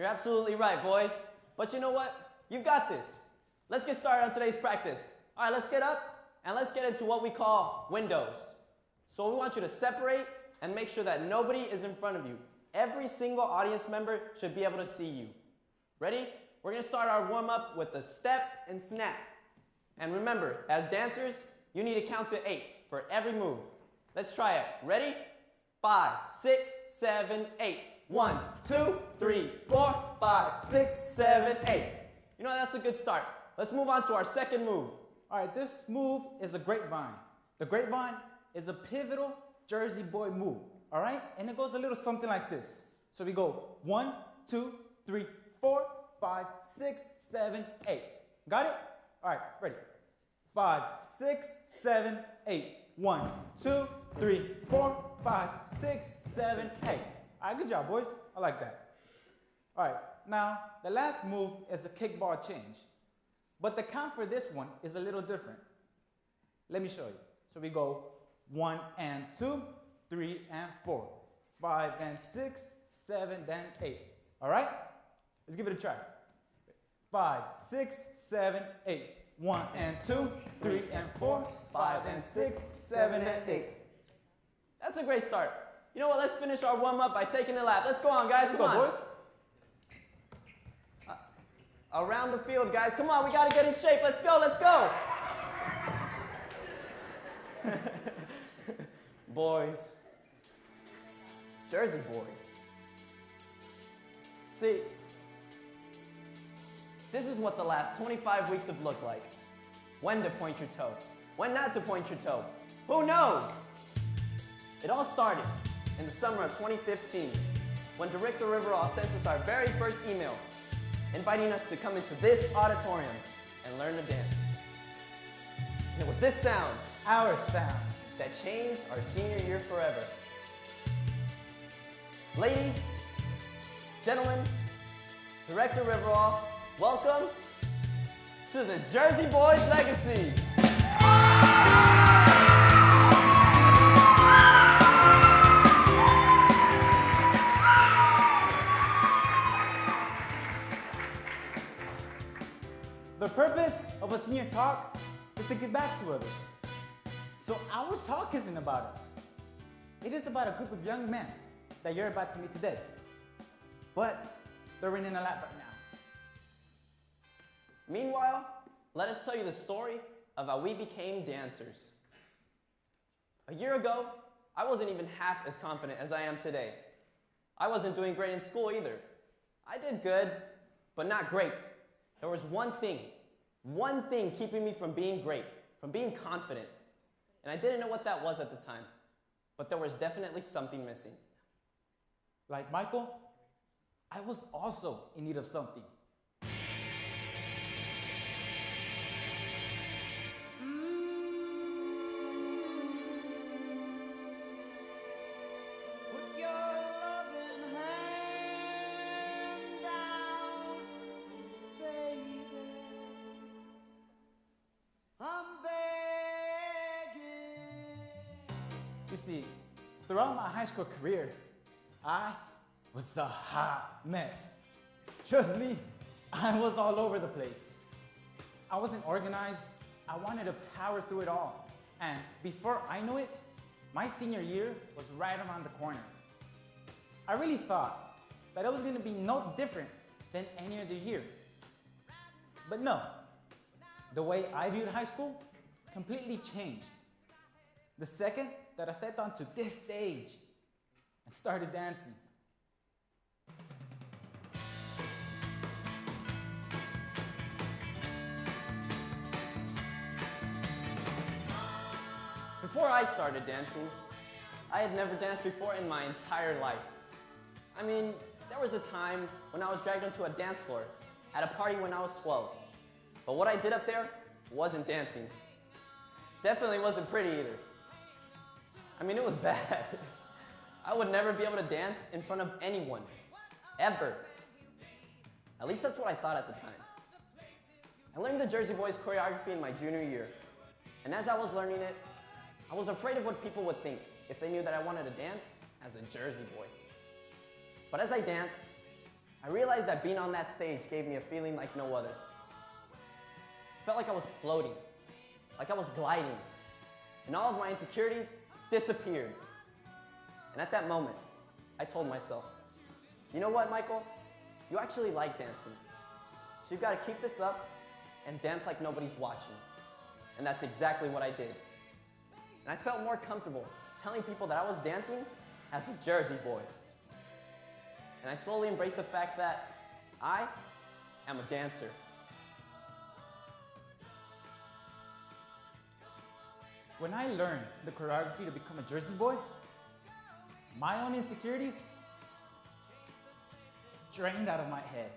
You're absolutely right, boys. But you know what? You've got this. Let's get started on today's practice. All right, let's get up and let's get into what we call windows. So we want you to separate and make sure that nobody is in front of you. Every single audience member should be able to see you. Ready? We're going to start our warm-up with a step and snap. And remember, as dancers, you need to count to 8 for every move. Let's try it. Ready? 5, 6, 7, 8. 1, 2, 3, 4, 5, 6, 7, 8. You know, that's a good start. Let's move on to our second move. All right, this move is a grapevine. The grapevine is a pivotal Jersey boy move, all right? And it goes a little something like this. So we go 1, 2, 3, 4, 5, 6, 7, 8. Got it? All right, ready. 5, 6, 7, 8. 1, 2, 3, 4, 5, 6, 7, 8. All right, good job, boys. I like that. All right, now the last move is a kickball change. But the count for this one is a little different. Let me show you. So we go 1 and 2, 3 and 4, 5 and 6, 7 and 8. All right? Let's give it a try. 5, 6, 7, 8. 1 and 2, 3 and 4, 5 and 6, 7 and 8. That's a great start. You know what? Let's finish our warm-up by taking a lap. Let's go on, guys. Come on, boys. Around the field, guys. Come on, we got to get in shape. Let's go, let's go. Boys. Jersey boys. See, this is what the last 25 weeks have looked like. When to point your toe. When not to point your toe. Who knows? It all started in the summer of 2015 when Director Riverall sent us our very first email inviting us to come into this auditorium and learn to dance. And it was this sound, Our sound, that changed our senior year forever. Ladies, gentlemen, Director Riverall, welcome to the Jersey Boys legacy. the purpose of a senior talk is to give back to others. So our talk isn't about us. It is about a group of young men that you're about to meet today. But they're winning a lap right now. Meanwhile, let us tell you the story of how we became dancers. A year ago, I wasn't even half as confident as I am today. I wasn't doing great in school either. I did good, but not great. There was one thing keeping me from being great, from being confident. And I didn't know what that was at the time, but there was definitely something missing. Like Michael, I was also in need of something. You see, throughout my high school career, I was a hot mess. Trust me, I was all over the place. I wasn't organized. I wanted to power through it all. And before I knew it, my senior year was right around the corner. I really thought that it was going to be no different than any other year. But no, the way I viewed high school completely changed. The second that I stepped onto this stage and started dancing. Before I started dancing, I had never danced before in my entire life. I mean, there was a time when I was dragged onto a dance floor at a party when I was 12. But what I did up there wasn't dancing. Definitely wasn't pretty either. I mean, it was bad. I would never be able to dance in front of anyone, ever. At least that's what I thought at the time. I learned the Jersey Boys choreography in my junior year. And as I was learning it, I was afraid of what people would think if they knew that I wanted to dance as a Jersey boy. But as I danced, I realized that being on that stage gave me a feeling like no other. It felt like I was floating, like I was gliding, and all of my insecurities disappeared. And at that moment, I told myself, you know what, Michael? You actually like dancing. So you've got to keep this up and dance like nobody's watching. And that's exactly what I did. And I felt more comfortable telling people that I was dancing as a Jersey boy. And I slowly embraced the fact that I am a dancer. When I learned the choreography to become a Jersey boy, my own insecurities drained out of my head.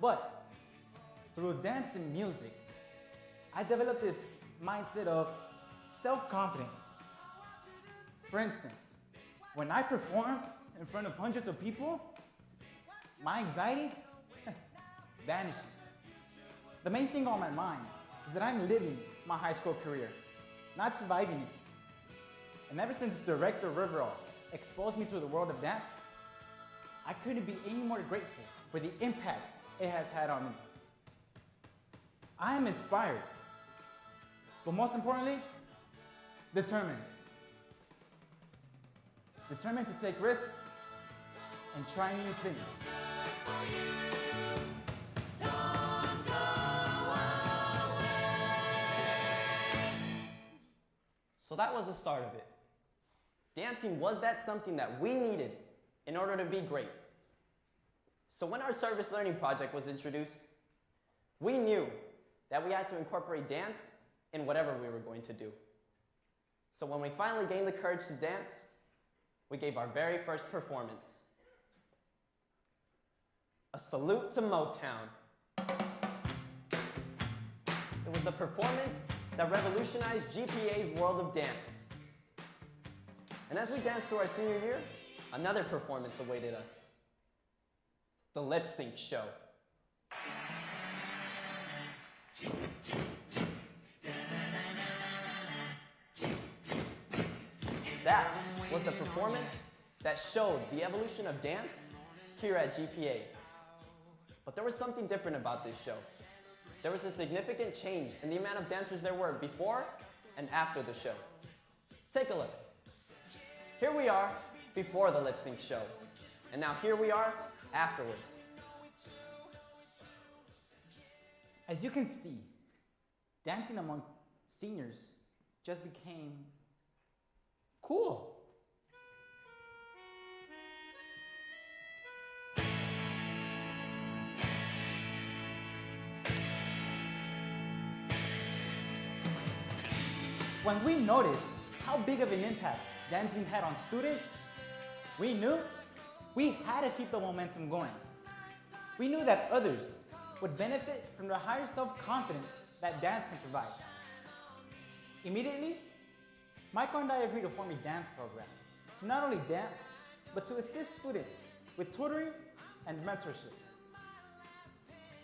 But through dance and music, I developed this mindset of self-confidence. For instance, when I perform in front of hundreds of people, my anxiety vanishes. The main thing on my mind is that I'm living my high school career, not surviving it. And ever since director Riverall exposed me to the world of dance, I couldn't be any more grateful for the impact it has had on me. I am inspired, but most importantly, determined. Determined to take risks and try new things. So that was the start of it. Dancing was that something that we needed in order to be great. So when our service learning project was introduced, we knew that we had to incorporate dance in whatever we were going to do. So when we finally gained the courage to dance, we gave our very first performance. A salute to Motown. It was the performance that revolutionized GPA's world of dance. And as we danced through our senior year, another performance awaited us. The lip sync show. That was the performance that showed the evolution of dance here at GPA. But there was something different about this show. There was a significant change in the amount of dancers there were before and after the show. Take a look. Here we are before the lip sync show, and now here we are afterwards. As you can see, dancing among seniors just became cool. When we noticed how big of an impact dancing had on students, we knew we had to keep the momentum going. We knew that others would benefit from the higher self-confidence that dance can provide. Immediately, Michael and I agreed to form a dance program to not only dance, but to assist students with tutoring and mentorship.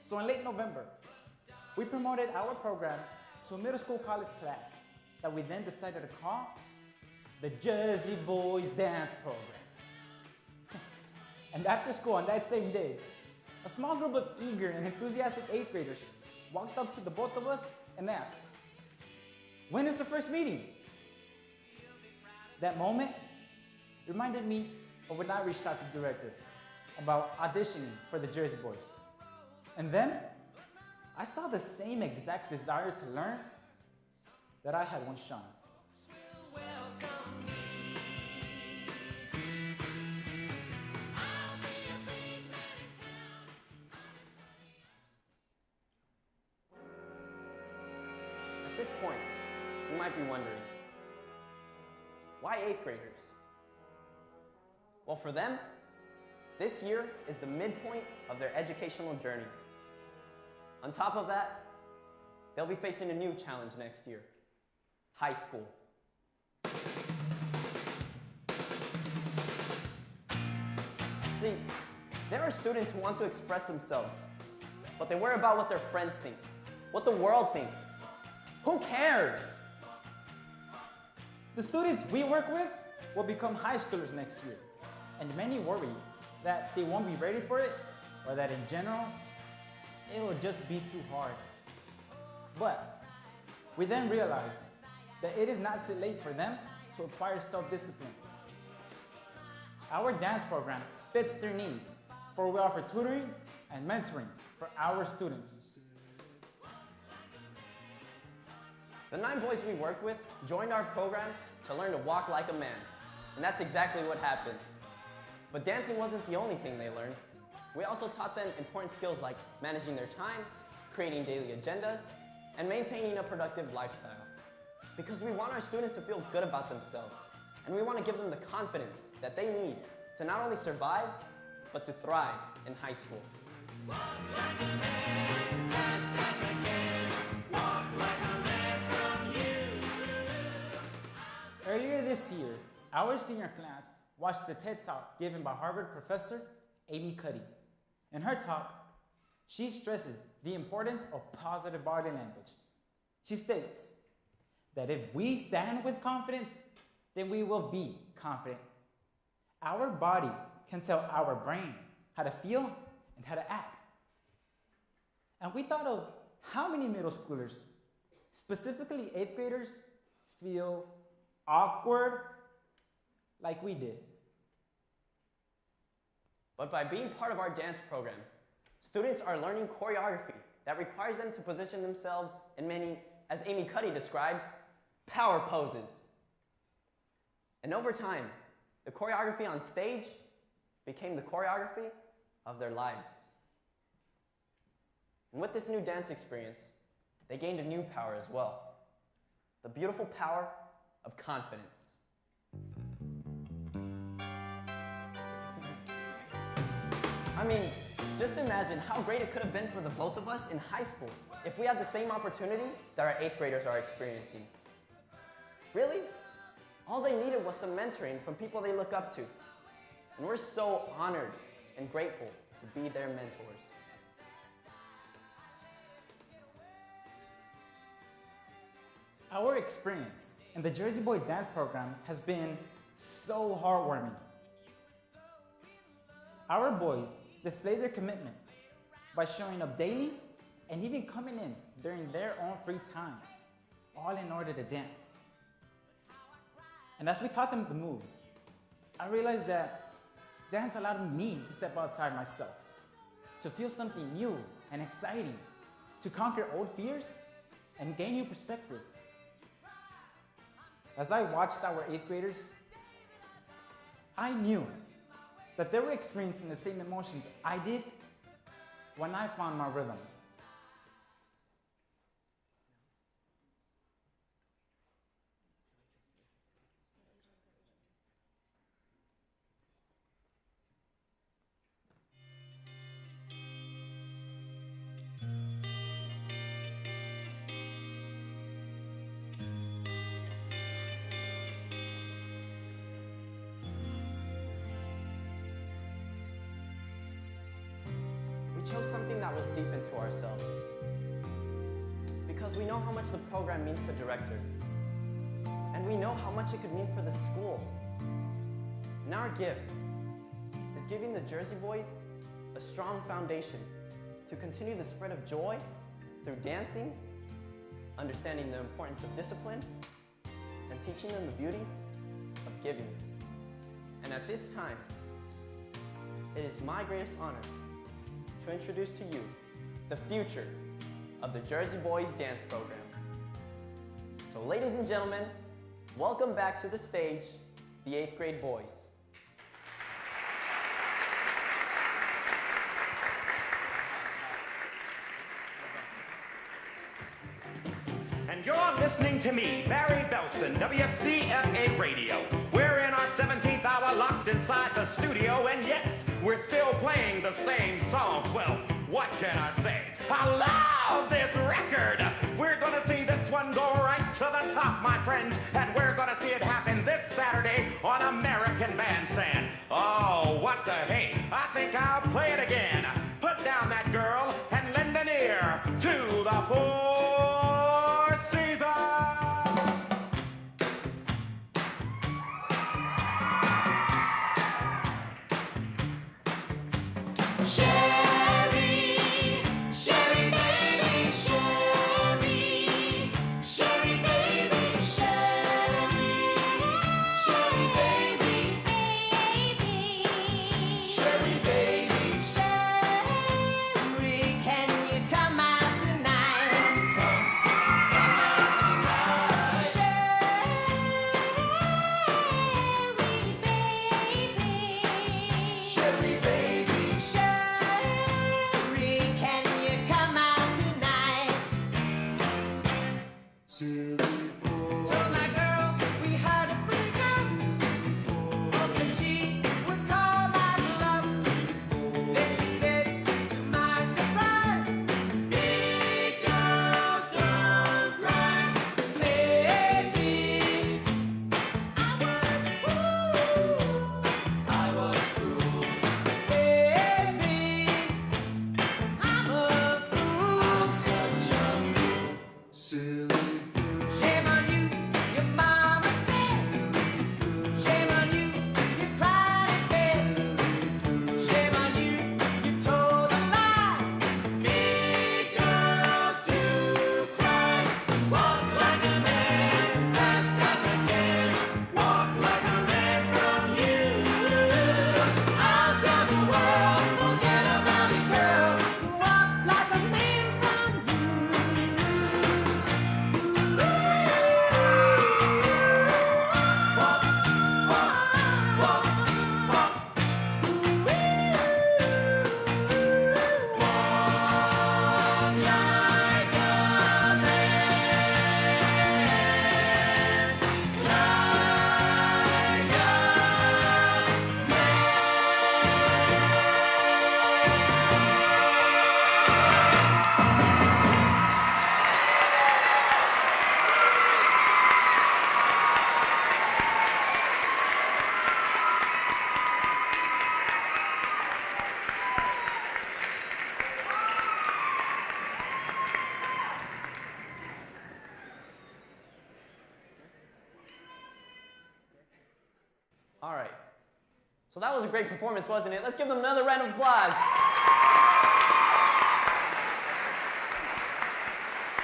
So in late November, we promoted our program to a middle school college class that we then decided to call the Jersey Boys Dance Program. And after school on that same day, a small group of eager and enthusiastic 8th graders walked up to the both of us and asked, "When is the first meeting?" That moment reminded me of when I reached out to the director about auditioning for the Jersey Boys. And then I saw the same exact desire to learn that I had once shown. At this point, you might be wondering, why 8th graders? Well, for them, this year is the midpoint of their educational journey. On top of that, they'll be facing a new challenge next year: high school. See, there are students who want to express themselves, but they worry about what their friends think, what the world thinks. Who cares? The students we work with will become high schoolers next year, and many worry that they won't be ready for it, or that in general, it will just be too hard. But we then realized that it is not too late for them to acquire self-discipline. Our dance program fits their needs, for we offer tutoring and mentoring for our students. The 9 boys we work with joined our program to learn to walk like a man, and that's exactly what happened. But dancing wasn't the only thing they learned. We also taught them important skills like managing their time, creating daily agendas, and maintaining a productive lifestyle. Because we want our students to feel good about themselves, and we want to give them the confidence that they need to not only survive, but to thrive in high school. Walk like a man, just as a game. Walk like a man from you. Earlier this year, our senior class watched the TED Talk given by Harvard professor Amy Cuddy. In her talk, she stresses the importance of positive body language. She states that if we stand with confidence, then we will be confident. Our body can tell our brain how to feel and how to act. And we thought of how many middle schoolers, specifically 8th graders, feel awkward like we did. But by being part of our dance program, students are learning choreography that requires them to position themselves in many, as Amy Cuddy describes, power poses. And over time, the choreography on stage became the choreography of their lives. And with this new dance experience, they gained a new power as well. The beautiful power of confidence. I mean, just imagine how great it could have been for the both of us in high school if we had the same opportunity that our 8th graders are experiencing. Really? All they needed was some mentoring from people they look up to. And we're so honored and grateful to be their mentors. Our experience in the Jersey Boys dance program has been so heartwarming. Our boys display their commitment by showing up daily and even coming in during their own free time, all in order to dance. And as we taught them the moves, I realized that dance allowed me to step outside myself, to feel something new and exciting, to conquer old fears and gain new perspectives. As I watched our 8th graders, I knew that they were experiencing the same emotions I did when I found my rhythm. We chose something that was deep into ourselves because we know how much the program means to the director, and we know how much it could mean for the school. And our gift is giving the Jersey Boys a strong foundation to continue the spread of joy through dancing, understanding the importance of discipline, and teaching them the beauty of giving. And at this time, it is my greatest honor to introduce to you the future of the Jersey Boys dance program. So ladies and gentlemen, welcome back to the stage, the 8th grade boys. And you're listening to me, Barry Belson, WCFA Radio. We're in our 17th hour locked inside the studio, and yes, we're still playing the same song. Well, what can I say? I love this record. We're gonna see this one go right to the top, my friends, and we're gonna see it happen this Saturday on American Bandstand. Oh, what the hey, I think I'll play it again. Put down that girl and lend an ear to the Four Seasons. All right. So that was a great performance, wasn't it? Let's give them another round of applause.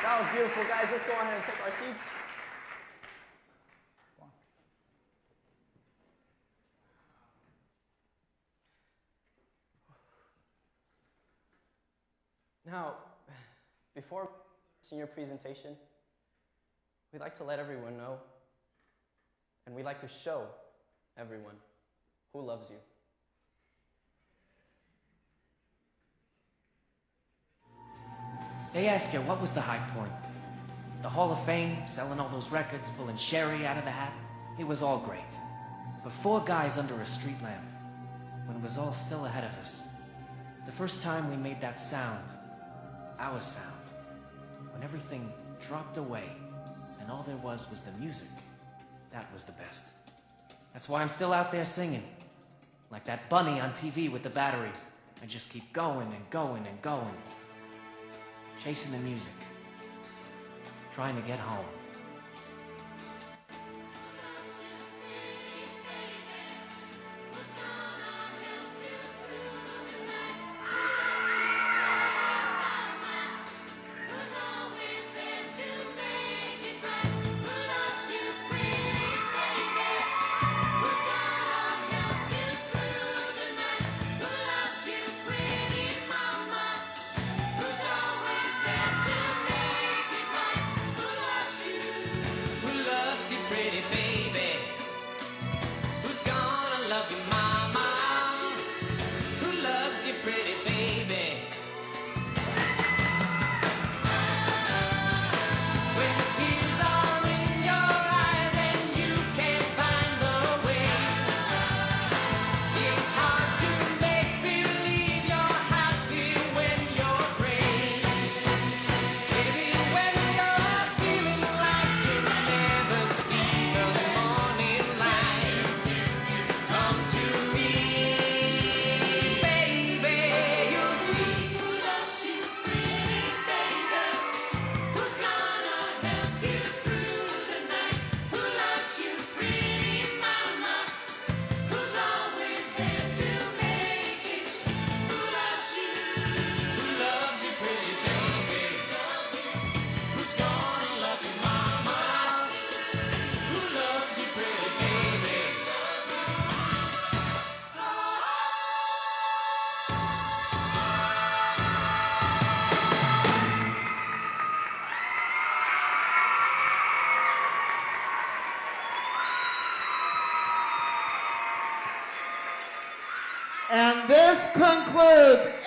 That was beautiful, guys. Let's go ahead and take our seats. Now, before seeing your presentation, we'd like to let everyone know, and we'd like to show everyone who loves you. They ask her, what was the high point? The Hall of Fame, selling all those records, pulling sherry out of the hat? It was all great. But 4 guys under a street lamp, when it was all still ahead of us. The first time we made that sound, our sound, when everything dropped away and all there was the music, that was the best. That's why I'm still out there singing. Like that bunny on TV with the battery. I just keep going and going and going. Chasing the music. Trying to get home. Who loves you? includes